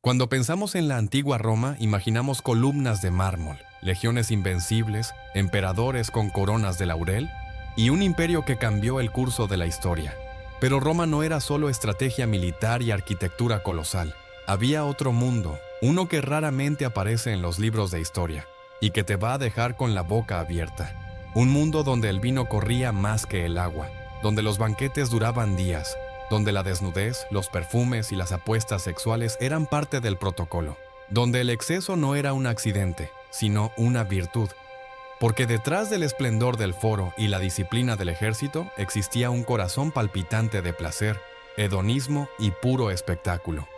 Cuando pensamos en la antigua Roma, imaginamos columnas de mármol, legiones invencibles, emperadores con coronas de laurel y un imperio que cambió el curso de la historia. Pero Roma no era solo estrategia militar y arquitectura colosal. Había otro mundo, uno que raramente aparece en los libros de historia y que te va a dejar con la boca abierta. Un mundo donde el vino corría más que el agua, donde los banquetes duraban días, donde la desnudez, los perfumes y las apuestas sexuales eran parte del protocolo, donde el exceso no era un accidente, sino una virtud. Porque detrás del esplendor del foro y la disciplina del ejército existía un corazón palpitante de placer, hedonismo y puro espectáculo.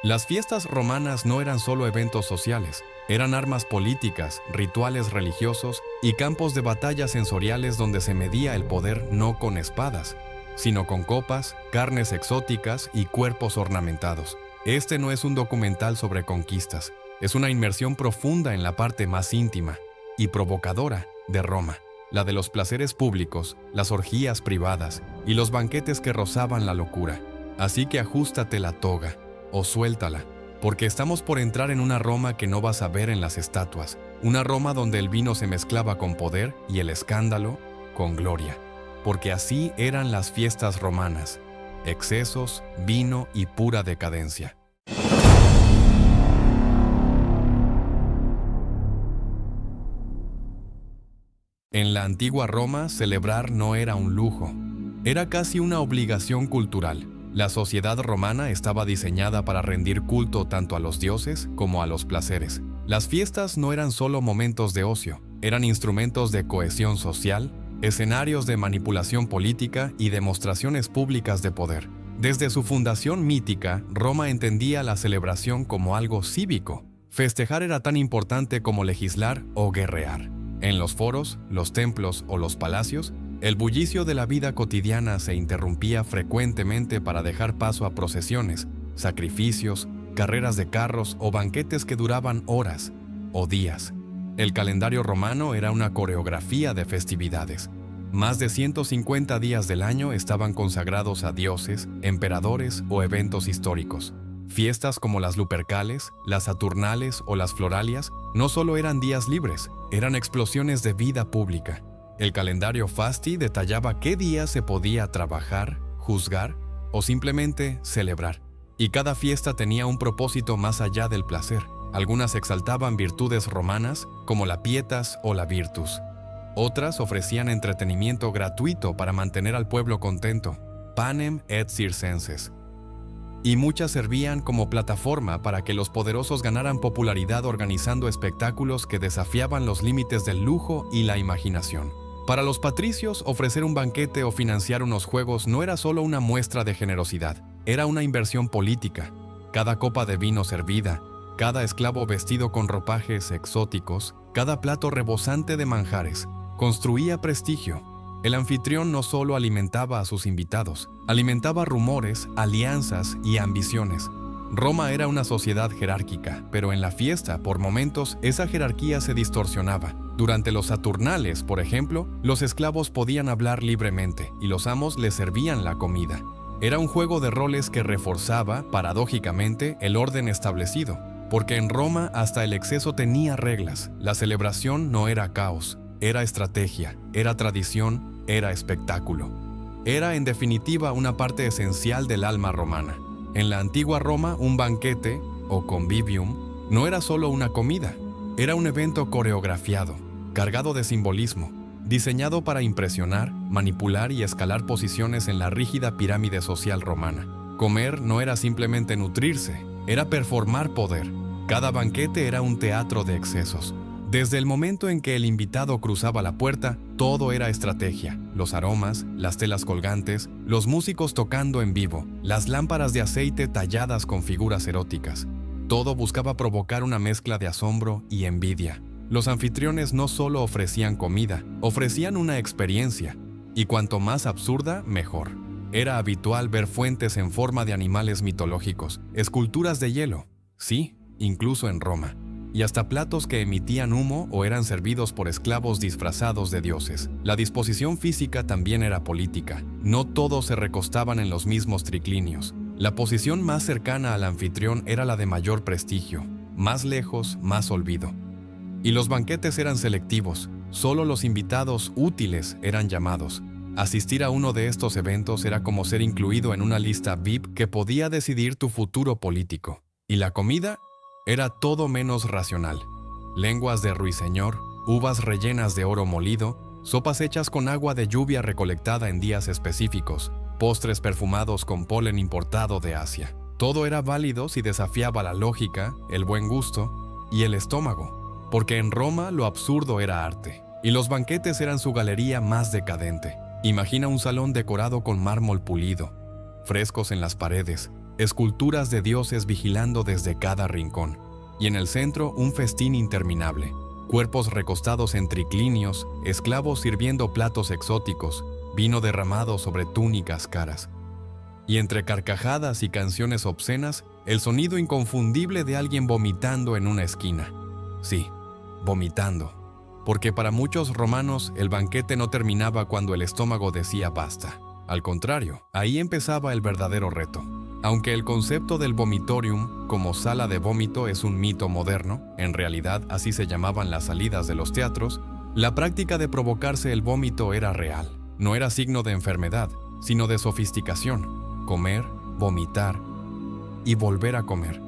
Las fiestas romanas no eran solo eventos sociales, eran armas políticas, rituales religiosos y campos de batalla sensoriales donde se medía el poder no con espadas, sino con copas, carnes exóticas y cuerpos ornamentados. Este no es un documental sobre conquistas, es una inmersión profunda en la parte más íntima y provocadora de Roma, la de los placeres públicos, las orgías privadas y los banquetes que rozaban la locura. Así que ajústate la toga o suéltala, porque estamos por entrar en una Roma que no vas a ver en las estatuas, una Roma donde el vino se mezclaba con poder y el escándalo con gloria, porque así eran las fiestas romanas, excesos, vino y pura decadencia. En la antigua Roma, celebrar no era un lujo, era casi una obligación cultural. La sociedad romana estaba diseñada para rendir culto tanto a los dioses como a los placeres. Las fiestas no eran solo momentos de ocio, eran instrumentos de cohesión social, escenarios de manipulación política y demostraciones públicas de poder. Desde su fundación mítica, Roma entendía la celebración como algo cívico. Festejar era tan importante como legislar o guerrear. En los foros, los templos o los palacios, el bullicio de la vida cotidiana se interrumpía frecuentemente para dejar paso a procesiones, sacrificios, carreras de carros o banquetes que duraban horas o días. El calendario romano era una coreografía de festividades. Más de 150 días del año estaban consagrados a dioses, emperadores o eventos históricos. Fiestas como las Lupercales, las Saturnales o las Floralias no solo eran días libres, eran explosiones de vida pública. El calendario Fasti detallaba qué días se podía trabajar, juzgar o simplemente celebrar. Y cada fiesta tenía un propósito más allá del placer. Algunas exaltaban virtudes romanas, como la pietas o la virtus. Otras ofrecían entretenimiento gratuito para mantener al pueblo contento, panem et circenses. Y muchas servían como plataforma para que los poderosos ganaran popularidad organizando espectáculos que desafiaban los límites del lujo y la imaginación. Para los patricios, ofrecer un banquete o financiar unos juegos no era solo una muestra de generosidad, era una inversión política. Cada copa de vino servida, cada esclavo vestido con ropajes exóticos, cada plato rebosante de manjares, construía prestigio. El anfitrión no solo alimentaba a sus invitados, alimentaba rumores, alianzas y ambiciones. Roma era una sociedad jerárquica, pero en la fiesta, por momentos, esa jerarquía se distorsionaba. Durante los Saturnales, por ejemplo, los esclavos podían hablar libremente y los amos les servían la comida. Era un juego de roles que reforzaba, paradójicamente, el orden establecido, porque en Roma hasta el exceso tenía reglas. La celebración no era caos, era estrategia, era tradición, era espectáculo. Era, en definitiva, una parte esencial del alma romana. En la antigua Roma, un banquete, o convivium, no era solo una comida, era un evento coreografiado, cargado de simbolismo, diseñado para impresionar, manipular y escalar posiciones en la rígida pirámide social romana. Comer no era simplemente nutrirse, era performar poder. Cada banquete era un teatro de excesos. Desde el momento en que el invitado cruzaba la puerta, todo era estrategia. Los aromas, las telas colgantes, los músicos tocando en vivo, las lámparas de aceite talladas con figuras eróticas. Todo buscaba provocar una mezcla de asombro y envidia. Los anfitriones no solo ofrecían comida, ofrecían una experiencia. Y cuanto más absurda, mejor. Era habitual ver fuentes en forma de animales mitológicos, esculturas de hielo. Sí, incluso en Roma. Y hasta platos que emitían humo o eran servidos por esclavos disfrazados de dioses. La disposición física también era política. No todos se recostaban en los mismos triclinios. La posición más cercana al anfitrión era la de mayor prestigio, más lejos, más olvido. Y los banquetes eran selectivos, solo los invitados útiles eran llamados. Asistir a uno de estos eventos era como ser incluido en una lista VIP que podía decidir tu futuro político. Y la comida era todo menos racional. Lenguas de ruiseñor, uvas rellenas de oro molido, sopas hechas con agua de lluvia recolectada en días específicos, postres perfumados con polen importado de Asia. Todo era válido si desafiaba la lógica, el buen gusto y el estómago, porque en Roma lo absurdo era arte, y los banquetes eran su galería más decadente. Imagina un salón decorado con mármol pulido, frescos en las paredes, esculturas de dioses vigilando desde cada rincón, y en el centro un festín interminable, cuerpos recostados en triclinios, esclavos sirviendo platos exóticos, vino derramado sobre túnicas caras. Y entre carcajadas y canciones obscenas, el sonido inconfundible de alguien vomitando en una esquina. Sí, vomitando. Porque para muchos romanos el banquete no terminaba cuando el estómago decía basta. Al contrario, ahí empezaba el verdadero reto. Aunque el concepto del vomitorium como sala de vómito es un mito moderno, en realidad así se llamaban las salidas de los teatros, la práctica de provocarse el vómito era real. No era signo de enfermedad, sino de sofisticación. Comer, vomitar y volver a comer.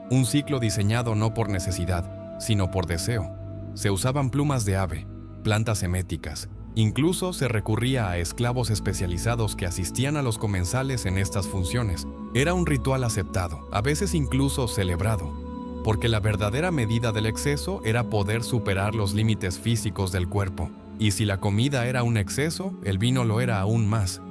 Un ciclo diseñado no por necesidad, sino por deseo. Se usaban plumas de ave, plantas eméticas. Incluso se recurría a esclavos especializados que asistían a los comensales en estas funciones. Era un ritual aceptado, a veces incluso celebrado, porque la verdadera medida del exceso era poder superar los límites físicos del cuerpo. Y si la comida era un exceso, el vino lo era aún más.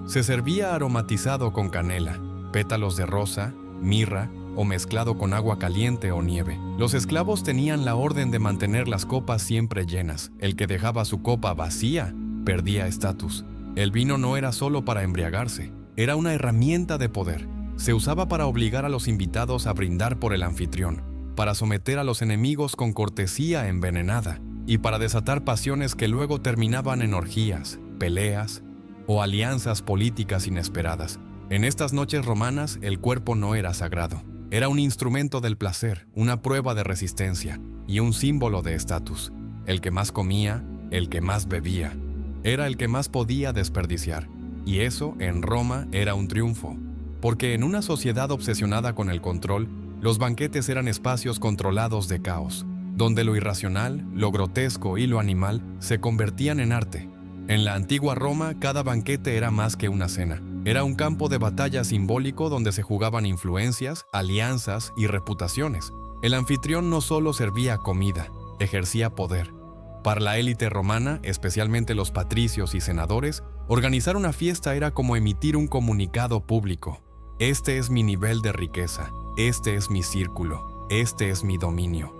Se servía aromatizado con canela, pétalos de rosa, mirra o mezclado con agua caliente o nieve. Los esclavos tenían la orden de mantener las copas siempre llenas. El que dejaba su copa vacía perdía estatus. El vino no era solo para embriagarse, era una herramienta de poder. Se usaba para obligar a los invitados a brindar por el anfitrión, para someter a los enemigos con cortesía envenenada y para desatar pasiones que luego terminaban en orgías, peleas o alianzas políticas inesperadas. En estas noches romanas el cuerpo no era sagrado. Era un instrumento del placer, una prueba de resistencia y un símbolo de estatus. El que más comía, el que más bebía, era el que más podía desperdiciar. Y eso, en Roma, era un triunfo. Porque en una sociedad obsesionada con el control, los banquetes eran espacios controlados de caos, donde lo irracional, lo grotesco y lo animal se convertían en arte. En la antigua Roma, cada banquete era más que una cena. Era un campo de batalla simbólico donde se jugaban influencias, alianzas y reputaciones. El anfitrión no solo servía comida, ejercía poder. Para la élite romana, especialmente los patricios y senadores, organizar una fiesta era como emitir un comunicado público. Este es mi nivel de riqueza, este es mi círculo, este es mi dominio.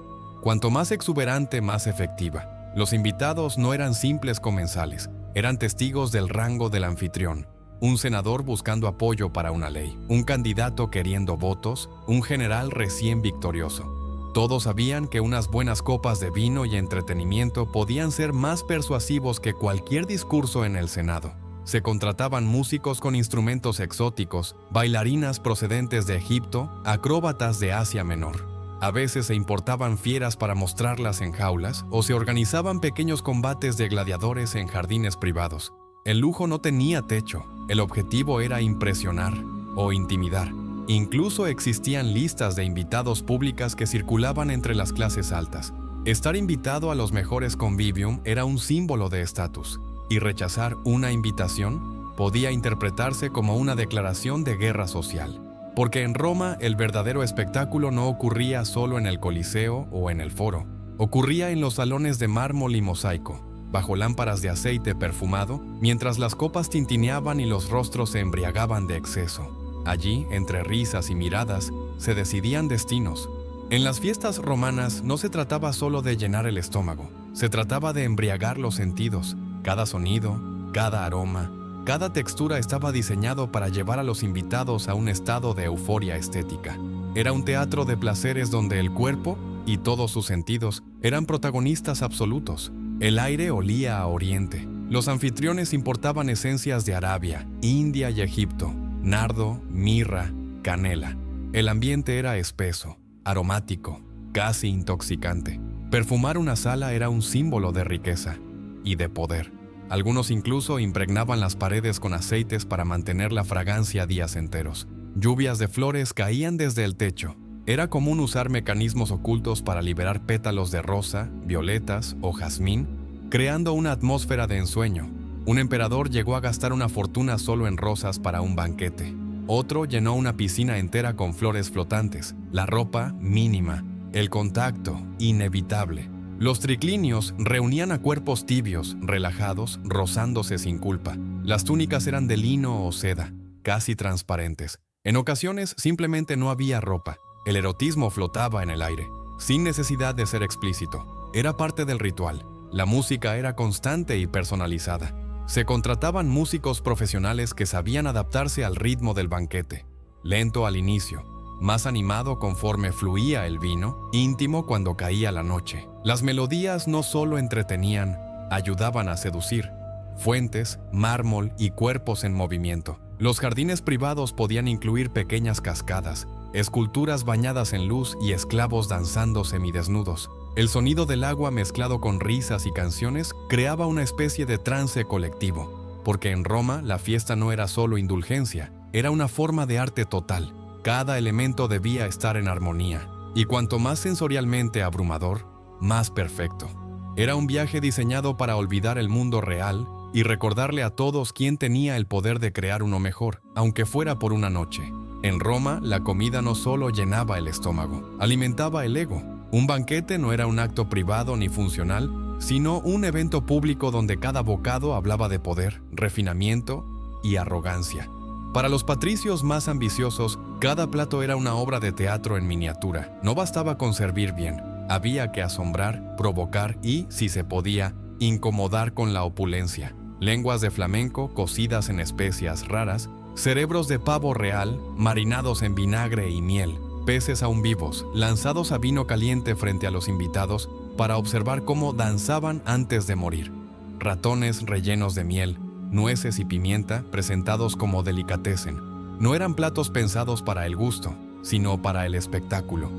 Cuanto más exuberante, más efectiva. Los invitados no eran simples comensales, eran testigos del rango del anfitrión. Un senador buscando apoyo para una ley, un candidato queriendo votos, un general recién victorioso. Todos sabían que unas buenas copas de vino y entretenimiento podían ser más persuasivos que cualquier discurso en el Senado. Se contrataban músicos con instrumentos exóticos, bailarinas procedentes de Egipto, acróbatas de Asia Menor. A veces se importaban fieras para mostrarlas en jaulas o se organizaban pequeños combates de gladiadores en jardines privados. El lujo no tenía techo, el objetivo era impresionar o intimidar. Incluso existían listas de invitados públicas que circulaban entre las clases altas. Estar invitado a los mejores convivium era un símbolo de estatus, y rechazar una invitación podía interpretarse como una declaración de guerra social. Porque en Roma el verdadero espectáculo no ocurría solo en el Coliseo o en el Foro, ocurría en los salones de mármol y mosaico, bajo lámparas de aceite perfumado, mientras las copas tintineaban y los rostros se embriagaban de exceso. Allí, entre risas y miradas, se decidían destinos. En las fiestas romanas no se trataba solo de llenar el estómago, se trataba de embriagar los sentidos. Cada sonido, cada aroma, cada textura estaba diseñado para llevar a los invitados a un estado de euforia estética. Era un teatro de placeres donde el cuerpo y todos sus sentidos eran protagonistas absolutos. El aire olía a Oriente. Los anfitriones importaban esencias de Arabia, India y Egipto, nardo, mirra, canela. El ambiente era espeso, aromático, casi intoxicante. Perfumar una sala era un símbolo de riqueza y de poder. Algunos incluso impregnaban las paredes con aceites para mantener la fragancia días enteros. Lluvias de flores caían desde el techo. Era común usar mecanismos ocultos para liberar pétalos de rosa, violetas o jazmín, creando una atmósfera de ensueño. Un emperador llegó a gastar una fortuna solo en rosas para un banquete. Otro llenó una piscina entera con flores flotantes, la ropa mínima, el contacto inevitable. Los triclinios reunían a cuerpos tibios, relajados, rozándose sin culpa. Las túnicas eran de lino o seda, casi transparentes. En ocasiones simplemente no había ropa. El erotismo flotaba en el aire, sin necesidad de ser explícito. Era parte del ritual. La música era constante y personalizada. Se contrataban músicos profesionales que sabían adaptarse al ritmo del banquete. Lento al inicio, más animado conforme fluía el vino, íntimo cuando caía la noche. Las melodías no solo entretenían, ayudaban a seducir. Fuentes, mármol y cuerpos en movimiento. Los jardines privados podían incluir pequeñas cascadas, esculturas bañadas en luz y esclavos danzando semidesnudos. El sonido del agua mezclado con risas y canciones creaba una especie de trance colectivo, porque en Roma la fiesta no era solo indulgencia, era una forma de arte total. Cada elemento debía estar en armonía, y cuanto más sensorialmente abrumador, más perfecto. Era un viaje diseñado para olvidar el mundo real y recordarle a todos quién tenía el poder de crear uno mejor, aunque fuera por una noche. En Roma, la comida no solo llenaba el estómago, alimentaba el ego. Un banquete no era un acto privado ni funcional, sino un evento público donde cada bocado hablaba de poder, refinamiento y arrogancia. Para los patricios más ambiciosos, cada plato era una obra de teatro en miniatura. No bastaba con servir bien, había que asombrar, provocar y, si se podía, incomodar con la opulencia. Lenguas de flamenco cocidas en especias raras, cerebros de pavo real marinados en vinagre y miel, peces aún vivos lanzados a vino caliente frente a los invitados para observar cómo danzaban antes de morir. Ratones rellenos de miel, nueces y pimienta presentados como delicatessen. No eran platos pensados para el gusto, sino para el espectáculo.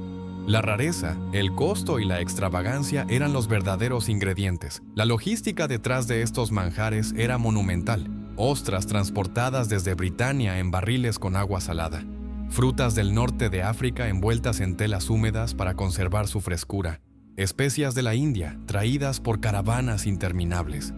La rareza, el costo y la extravagancia eran los verdaderos ingredientes. La logística detrás de estos manjares era monumental. Ostras transportadas desde Britania en barriles con agua salada. Frutas del norte de África envueltas en telas húmedas para conservar su frescura. Especias de la India traídas por caravanas interminables.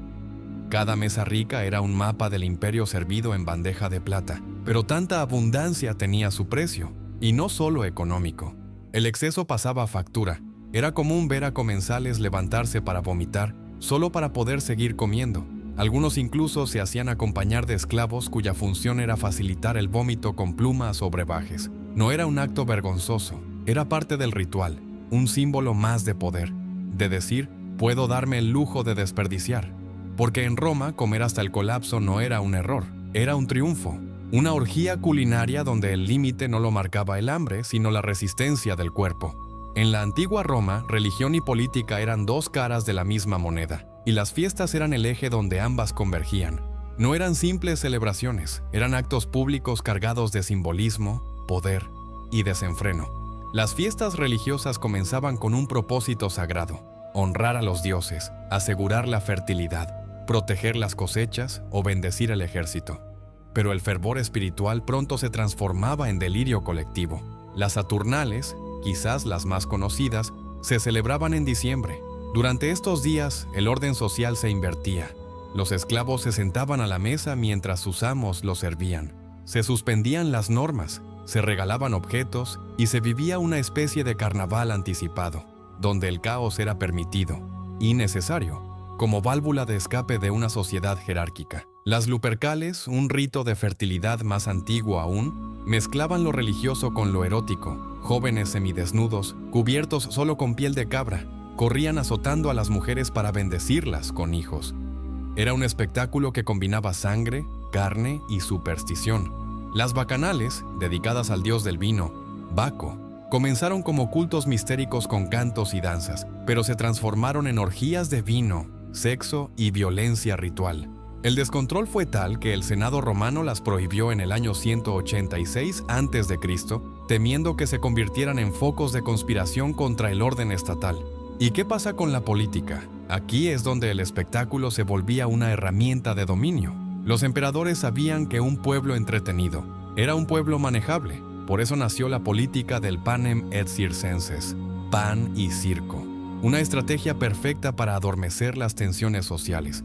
Cada mesa rica era un mapa del imperio servido en bandeja de plata, pero tanta abundancia tenía su precio, y no solo económico. El exceso pasaba factura. Era común ver a comensales levantarse para vomitar, solo para poder seguir comiendo. Algunos incluso se hacían acompañar de esclavos cuya función era facilitar el vómito con plumas o brebajes. No era un acto vergonzoso, era parte del ritual, un símbolo más de poder, de decir, puedo darme el lujo de desperdiciar. Porque en Roma comer hasta el colapso no era un error, era un triunfo. Una orgía culinaria donde el límite no lo marcaba el hambre, sino la resistencia del cuerpo. En la antigua Roma, religión y política eran dos caras de la misma moneda, y las fiestas eran el eje donde ambas convergían. No eran simples celebraciones, eran actos públicos cargados de simbolismo, poder y desenfreno. Las fiestas religiosas comenzaban con un propósito sagrado: honrar a los dioses, asegurar la fertilidad, proteger las cosechas o bendecir el ejército. Pero el fervor espiritual pronto se transformaba en delirio colectivo. Las Saturnales, quizás las más conocidas, se celebraban en diciembre. Durante estos días, el orden social se invertía. Los esclavos se sentaban a la mesa mientras sus amos los servían. Se suspendían las normas, se regalaban objetos y se vivía una especie de carnaval anticipado, donde el caos era permitido y necesario, como válvula de escape de una sociedad jerárquica. Las Lupercales, un rito de fertilidad más antiguo aún, mezclaban lo religioso con lo erótico. Jóvenes semidesnudos, cubiertos solo con piel de cabra, corrían azotando a las mujeres para bendecirlas con hijos. Era un espectáculo que combinaba sangre, carne y superstición. Las bacanales, dedicadas al dios del vino, Baco, comenzaron como cultos mistéricos con cantos y danzas, pero se transformaron en orgías de vino, sexo y violencia ritual. El descontrol fue tal que el Senado romano las prohibió en el año 186 a.C., temiendo que se convirtieran en focos de conspiración contra el orden estatal. ¿Y qué pasa con la política? Aquí es donde el espectáculo se volvía una herramienta de dominio. Los emperadores sabían que un pueblo entretenido era un pueblo manejable. Por eso nació la política del panem et circenses, pan y circo, una estrategia perfecta para adormecer las tensiones sociales.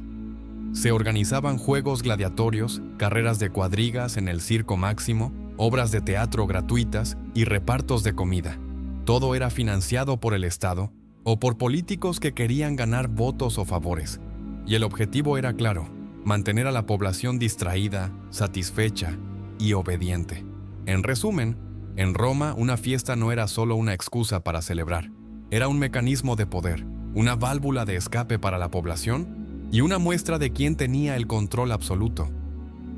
Se organizaban juegos gladiatorios, carreras de cuadrigas en el Circo Máximo, obras de teatro gratuitas y repartos de comida. Todo era financiado por el Estado o por políticos que querían ganar votos o favores. Y el objetivo era claro: mantener a la población distraída, satisfecha y obediente. En resumen, en Roma una fiesta no era solo una excusa para celebrar, era un mecanismo de poder, una válvula de escape para la población y una muestra de quién tenía el control absoluto.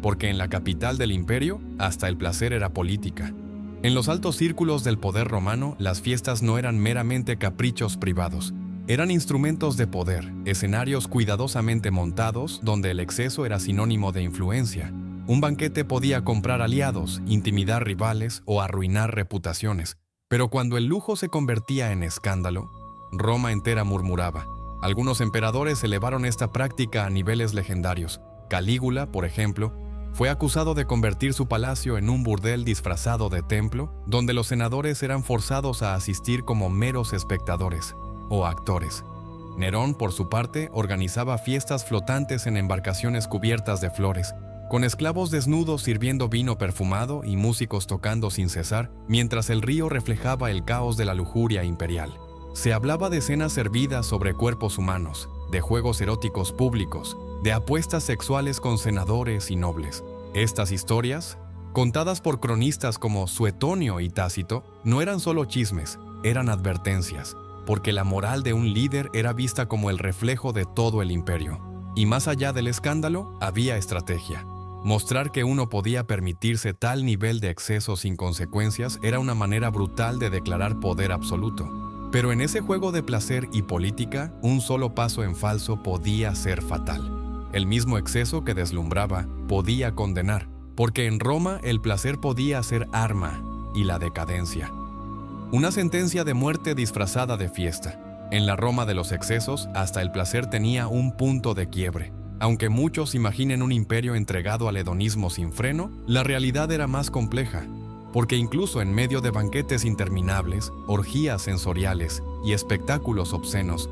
Porque en la capital del imperio, hasta el placer era política. En los altos círculos del poder romano, las fiestas no eran meramente caprichos privados. Eran instrumentos de poder, escenarios cuidadosamente montados donde el exceso era sinónimo de influencia. Un banquete podía comprar aliados, intimidar rivales o arruinar reputaciones. Pero cuando el lujo se convertía en escándalo, Roma entera murmuraba. Algunos emperadores elevaron esta práctica a niveles legendarios. Calígula, por ejemplo, fue acusado de convertir su palacio en un burdel disfrazado de templo, donde los senadores eran forzados a asistir como meros espectadores o actores. Nerón, por su parte, organizaba fiestas flotantes en embarcaciones cubiertas de flores, con esclavos desnudos sirviendo vino perfumado y músicos tocando sin cesar, mientras el río reflejaba el caos de la lujuria imperial. Se hablaba de cenas servidas sobre cuerpos humanos, de juegos eróticos públicos, de apuestas sexuales con senadores y nobles. Estas historias, contadas por cronistas como Suetonio y Tácito, no eran solo chismes, eran advertencias, porque la moral de un líder era vista como el reflejo de todo el imperio. Y más allá del escándalo, había estrategia. Mostrar que uno podía permitirse tal nivel de exceso sin consecuencias era una manera brutal de declarar poder absoluto. Pero en ese juego de placer y política, un solo paso en falso podía ser fatal. El mismo exceso que deslumbraba podía condenar, porque en Roma el placer podía ser arma y la decadencia. Una sentencia de muerte disfrazada de fiesta. En la Roma de los excesos, hasta el placer tenía un punto de quiebre. Aunque muchos imaginen un imperio entregado al hedonismo sin freno, la realidad era más compleja. Porque incluso en medio de banquetes interminables, orgías sensoriales y espectáculos obscenos,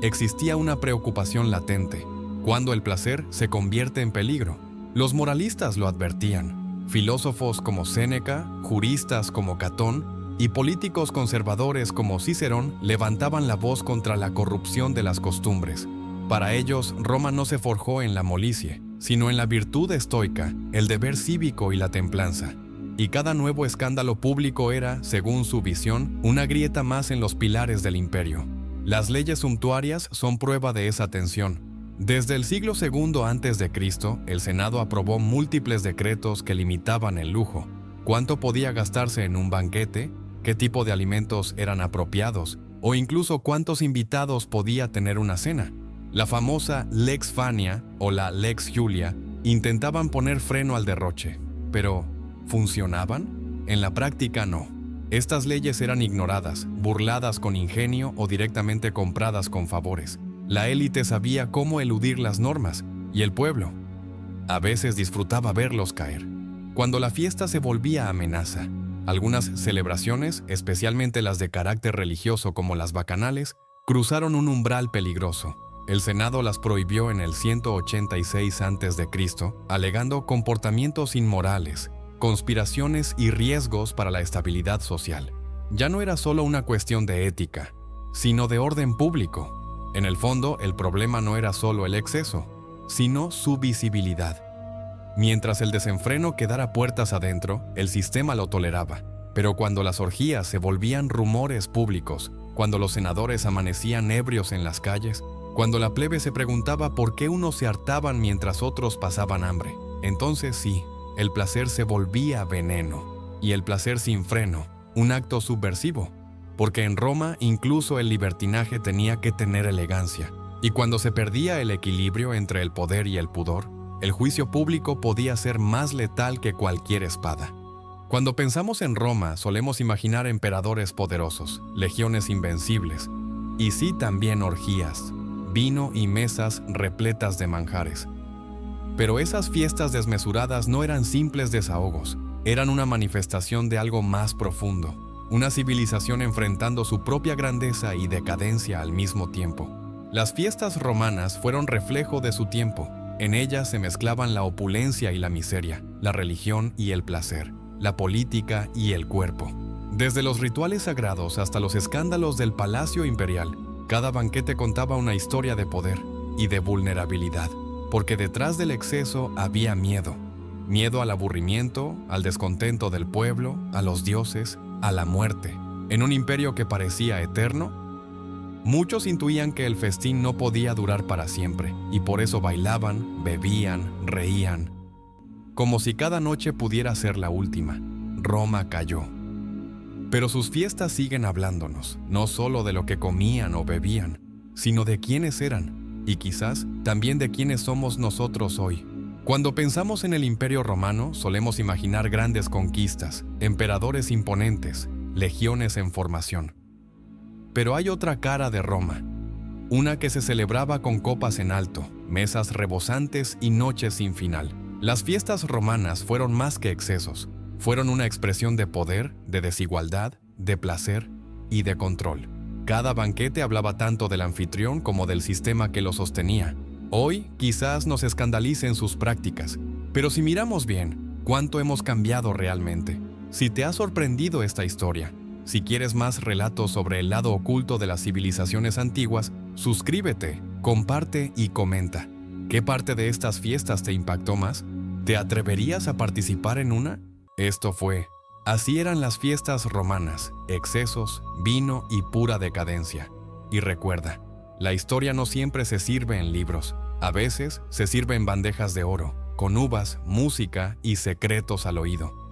existía una preocupación latente: cuando el placer se convierte en peligro. Los moralistas lo advertían. Filósofos como Séneca, juristas como Catón y políticos conservadores como Cicerón levantaban la voz contra la corrupción de las costumbres. Para ellos, Roma no se forjó en la molicie, sino en la virtud estoica, el deber cívico y la templanza. Y cada nuevo escándalo público era, según su visión, una grieta más en los pilares del imperio. Las leyes sumptuarias son prueba de esa tensión. Desde el siglo II a.C., el Senado aprobó múltiples decretos que limitaban el lujo. Cuánto podía gastarse en un banquete, qué tipo de alimentos eran apropiados, o incluso cuántos invitados podía tener una cena. La famosa Lex Fania o la Lex Julia intentaban poner freno al derroche, pero ¿funcionaban? En la práctica no. Estas leyes eran ignoradas, burladas con ingenio o directamente compradas con favores. La élite sabía cómo eludir las normas, y el pueblo a veces disfrutaba verlos caer. Cuando la fiesta se volvía amenaza, algunas celebraciones, especialmente las de carácter religioso como las bacanales, cruzaron un umbral peligroso. El Senado las prohibió en el 186 a.C., alegando comportamientos inmorales, conspiraciones y riesgos para la estabilidad social. Ya no era solo una cuestión de ética, sino de orden público. En el fondo, el problema no era solo el exceso, sino su visibilidad. Mientras el desenfreno quedara puertas adentro, el sistema lo toleraba. Pero cuando las orgías se volvían rumores públicos, cuando los senadores amanecían ebrios en las calles, cuando la plebe se preguntaba por qué unos se hartaban mientras otros pasaban hambre, entonces sí, el placer se volvía veneno, y el placer sin freno, un acto subversivo, porque en Roma incluso el libertinaje tenía que tener elegancia. Y cuando se perdía el equilibrio entre el poder y el pudor, el juicio público podía ser más letal que cualquier espada. Cuando pensamos en Roma, solemos imaginar emperadores poderosos, legiones invencibles, y sí también orgías, vino y mesas repletas de manjares. Pero esas fiestas desmesuradas no eran simples desahogos, eran una manifestación de algo más profundo, una civilización enfrentando su propia grandeza y decadencia al mismo tiempo. Las fiestas romanas fueron reflejo de su tiempo. En ellas se mezclaban la opulencia y la miseria, la religión y el placer, la política y el cuerpo. Desde los rituales sagrados hasta los escándalos del palacio imperial, cada banquete contaba una historia de poder y de vulnerabilidad, porque detrás del exceso había miedo. Miedo al aburrimiento, al descontento del pueblo, a los dioses, a la muerte. En un imperio que parecía eterno, muchos intuían que el festín no podía durar para siempre, y por eso bailaban, bebían, reían, como si cada noche pudiera ser la última. Roma cayó. Pero sus fiestas siguen hablándonos, no solo de lo que comían o bebían, sino de quiénes eran, y quizás también de quiénes somos nosotros hoy. Cuando pensamos en el Imperio Romano, solemos imaginar grandes conquistas, emperadores imponentes, legiones en formación. Pero hay otra cara de Roma, una que se celebraba con copas en alto, mesas rebosantes y noches sin final. Las fiestas romanas fueron más que excesos, fueron una expresión de poder, de desigualdad, de placer y de control. Cada banquete hablaba tanto del anfitrión como del sistema que lo sostenía. Hoy quizás nos escandalicen sus prácticas, pero si miramos bien, ¿cuánto hemos cambiado realmente? Si te ha sorprendido esta historia, si quieres más relatos sobre el lado oculto de las civilizaciones antiguas, suscríbete, comparte y comenta. ¿Qué parte de estas fiestas te impactó más? ¿Te atreverías a participar en una? Esto fue Así eran las fiestas romanas, excesos, vino y pura decadencia. Y recuerda, la historia no siempre se sirve en libros, a veces se sirve en bandejas de oro, con uvas, música y secretos al oído.